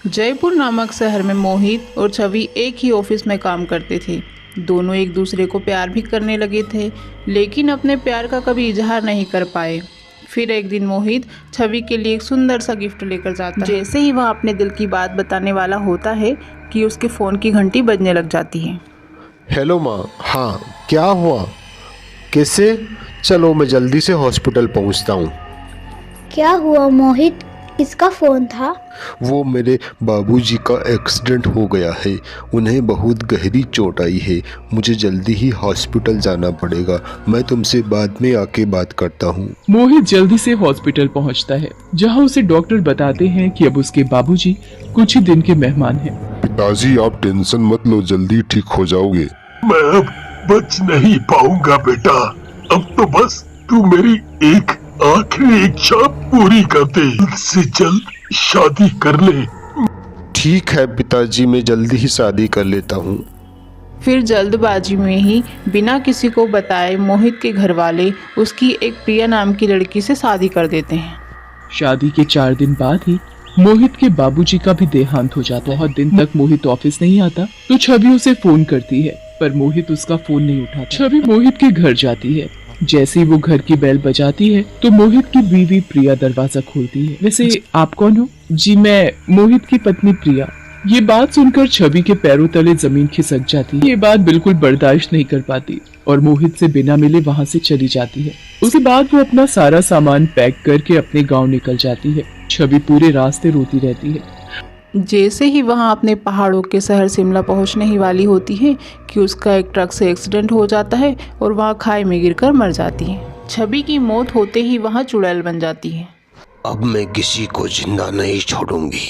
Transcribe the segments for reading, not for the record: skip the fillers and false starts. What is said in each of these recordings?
जयपुर नामक शहर में मोहित और छवि एक ही ऑफिस में काम करते थे। दोनों एक दूसरे को प्यार भी करने लगे थे, लेकिन अपने प्यार का कभी इजहार नहीं कर पाए। फिर एक दिन मोहित छवि के लिए एक सुंदर सा गिफ्ट लेकर जाता है। जैसे ही वह अपने दिल की बात बताने वाला होता है कि उसके फ़ोन की घंटी बजने लग जाती है। हेलो माँ। हाँ, क्या हुआ? कैसे? चलो मैं जल्दी से हॉस्पिटल पहुँचता हूँ। क्या हुआ मोहित? किसका फोन था? वो मेरे बाबूजी का एक्सीडेंट हो गया है। उन्हें बहुत गहरी चोट आई है। मुझे जल्दी ही हॉस्पिटल जाना पड़ेगा। मैं तुमसे बाद में आके बात करता हूँ। मोहित जल्दी से हॉस्पिटल पहुंचता है, जहां उसे डॉक्टर बताते हैं कि अब उसके बाबूजी कुछ ही दिन के मेहमान हैं। पिताजी, आप टेंशन मत लो, जल्दी ठीक हो जाओगे। मैं अब बच नहीं पाऊंगा बेटा। अब तो बस तू मेरी एक आखिरी इच्छा पूरी कर दे। जल्द से जल्द शादी कर ले। ठीक है पिताजी, मैं जल्दी ही शादी कर लेता हूँ। फिर जल्दबाजी में ही बिना किसी को बताए मोहित के घर वाले उसकी एक प्रिया नाम की लड़की से शादी कर देते हैं। शादी के 4 दिन बाद ही मोहित के बाबूजी का भी देहांत हो जाता है। बहुत दिन तक मोहित ऑफिस नहीं आता तो छवि उसे फोन करती है, पर मोहित उसका फोन नहीं उठाता। छवि मोहित के घर जाती है। जैसे ही वो घर की बेल बजाती है तो मोहित की बीवी प्रिया दरवाजा खोलती है। वैसे आप कौन हो? जी, मैं मोहित की पत्नी प्रिया। ये बात सुनकर छवि के पैरों तले जमीन खिसक जाती है। ये बात बिल्कुल बर्दाश्त नहीं कर पाती और मोहित से बिना मिले वहाँ से चली जाती है। उसके बाद वो अपना सारा सामान पैक करके अपने गांव निकल जाती है। छवि पूरे रास्ते रोती रहती है। जैसे ही वहाँ अपने पहाड़ों के शहर शिमला पहुँचने ही वाली होती है कि उसका एक ट्रक से एक्सीडेंट हो जाता है और वहाँ खाई में गिरकर मर जाती है। छवि की मौत होते ही वहाँ चुड़ैल बन जाती है। अब मैं किसी को जिंदा नहीं छोड़ूंगी।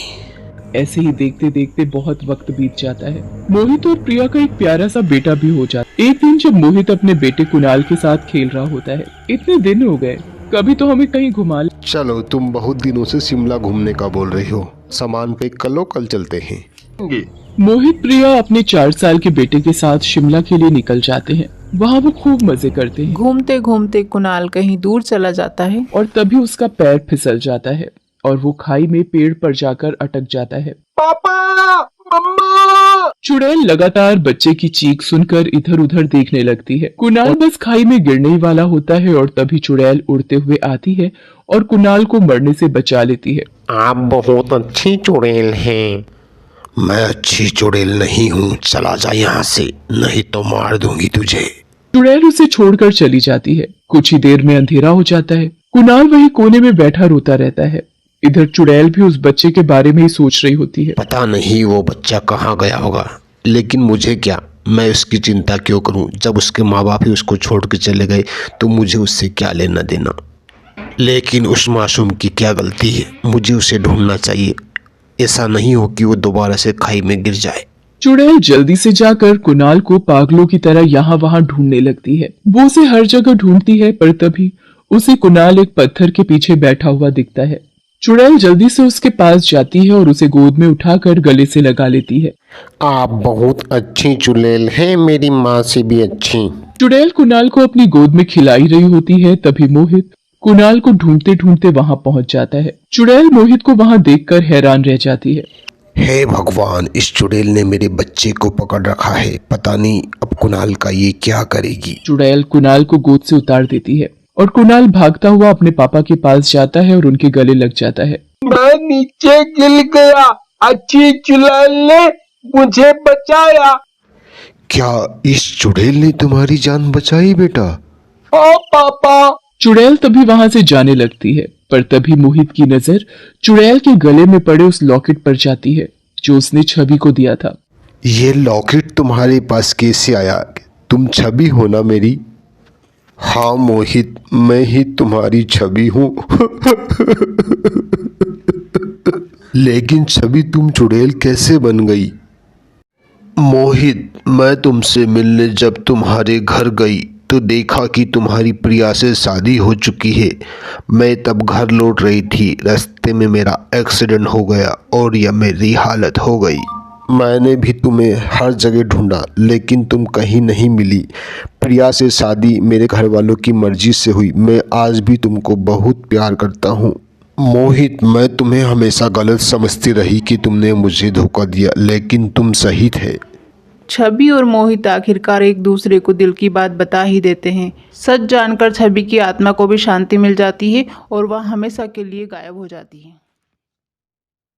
ऐसे ही देखते देखते बहुत वक्त बीत जाता है। मोहित और प्रिया का एक प्यारा सा बेटा भी हो जाता है। एक दिन जब मोहित अपने बेटे कुणाल के साथ खेल रहा होता है, इतने दिन हो गए, कभी तो हमें कहीं घुमा ले। चलो, तुम बहुत दिनों से शिमला घूमने का बोल रही हो। सामान पैक कर लो, कल चलते हैं। मोहित प्रिया अपने 4 साल के बेटे के साथ शिमला के लिए निकल जाते हैं। वहाँ वो खूब मजे करते हैं। घूमते घूमते कुणाल कहीं दूर चला जाता है और तभी उसका पैर फिसल जाता है और वो खाई में पेड़ पर जाकर अटक जाता है। पापा, मम्मा। चुड़ैल लगातार बच्चे की चीख सुनकर इधर उधर देखने लगती है। कुणाल बस खाई में गिरने ही वाला होता है और तभी चुड़ैल उड़ते हुए आती है और कुणाल को मरने से बचा लेती है। आप बहुत अच्छी चुड़ैल हैं। मैं अच्छी चुड़ैल नहीं हूँ, चला जा यहाँ से, नहीं तो मार दूंगी तुझे। चुड़ैल उसे छोड़कर चली जाती है। कुछ ही देर में अंधेरा हो जाता है। कुणाल वही कोने में बैठा रोता रहता है। इधर चुड़ैल भी उस बच्चे के बारे में ही सोच रही होती है। पता नहीं वो बच्चा कहाँ गया होगा, लेकिन मुझे क्या, मैं उसकी चिंता क्यों करूं? जब उसके माँ बाप ही उसको छोड़ के चले गए तो मुझे उससे क्या लेना देना। लेकिन उस मासूम की क्या गलती है? मुझे उसे ढूंढना चाहिए। ऐसा नहीं हो कि वो दोबारा से खाई में गिर जाए। चुड़ैल जल्दी से जाकर कुणाल को पागलों की तरह यहाँ वहाँ ढूंढने लगती है। वो उसे हर जगह ढूंढती है, पर तभी उसे कुणाल एक पत्थर के पीछे बैठा हुआ दिखता है। चुड़ैल जल्दी से उसके पास जाती है और उसे गोद में उठाकर गले से लगा लेती है। आप बहुत अच्छी चुड़ैल हैं, मेरी माँ से भी अच्छी। चुड़ैल कुणाल को अपनी गोद में खिलाई रही होती है, तभी मोहित कुणाल को ढूंढते ढूंढते वहाँ पहुँच जाता है। चुड़ैल मोहित को वहाँ देखकर हैरान रह जाती है। हे भगवान, इस चुड़ैल ने मेरे बच्चे को पकड़ रखा है। पता नहीं अब कुणाल का ये क्या करेगी। चुड़ैल कुणाल को गोद से उतार देती है और कुणाल भागता हुआ अपने पापा के पास जाता है और उनके गले लग जाता है। मैं नीचे गिर गया, अच्छी चुड़ैल ने मुझे बचाया। क्या इस चुड़ैल ने तुम्हारी जान बचाई बेटा? ओ पापा। चुड़ैल तभी वहां से जाने लगती है, पर तभी मोहित की नजर चुड़ैल के गले में पड़े उस लॉकेट पर जाती है जो उसने छवि को दिया था। ये लॉकेट तुम्हारे पास कैसे आया? तुम छवि हो ना मेरी? हाँ मोहित, मैं ही तुम्हारी छवि हूँ। लेकिन छवि, तुम चुड़ैल कैसे बन गई? मोहित, मैं तुमसे मिलने जब तुम्हारे घर गई तो देखा कि तुम्हारी प्रिया से शादी हो चुकी है। मैं तब घर लौट रही थी, रास्ते में मेरा एक्सीडेंट हो गया और यह मेरी हालत हो गई। मैंने भी तुम्हें हर जगह ढूंढा, लेकिन तुम कहीं नहीं मिली। प्रिया से शादी मेरे घर वालों की मर्जी से हुई। मैं आज भी तुमको बहुत प्यार करता हूँ। मोहित, मैं तुम्हें हमेशा गलत समझती रही कि तुमने मुझे धोखा दिया, लेकिन तुम सही थे। छवि और मोहित आखिरकार एक दूसरे को दिल की बात बता ही देते हैं। सच जानकर छवि की आत्मा को भी शांति मिल जाती है और वह हमेशा के लिए गायब हो जाती है।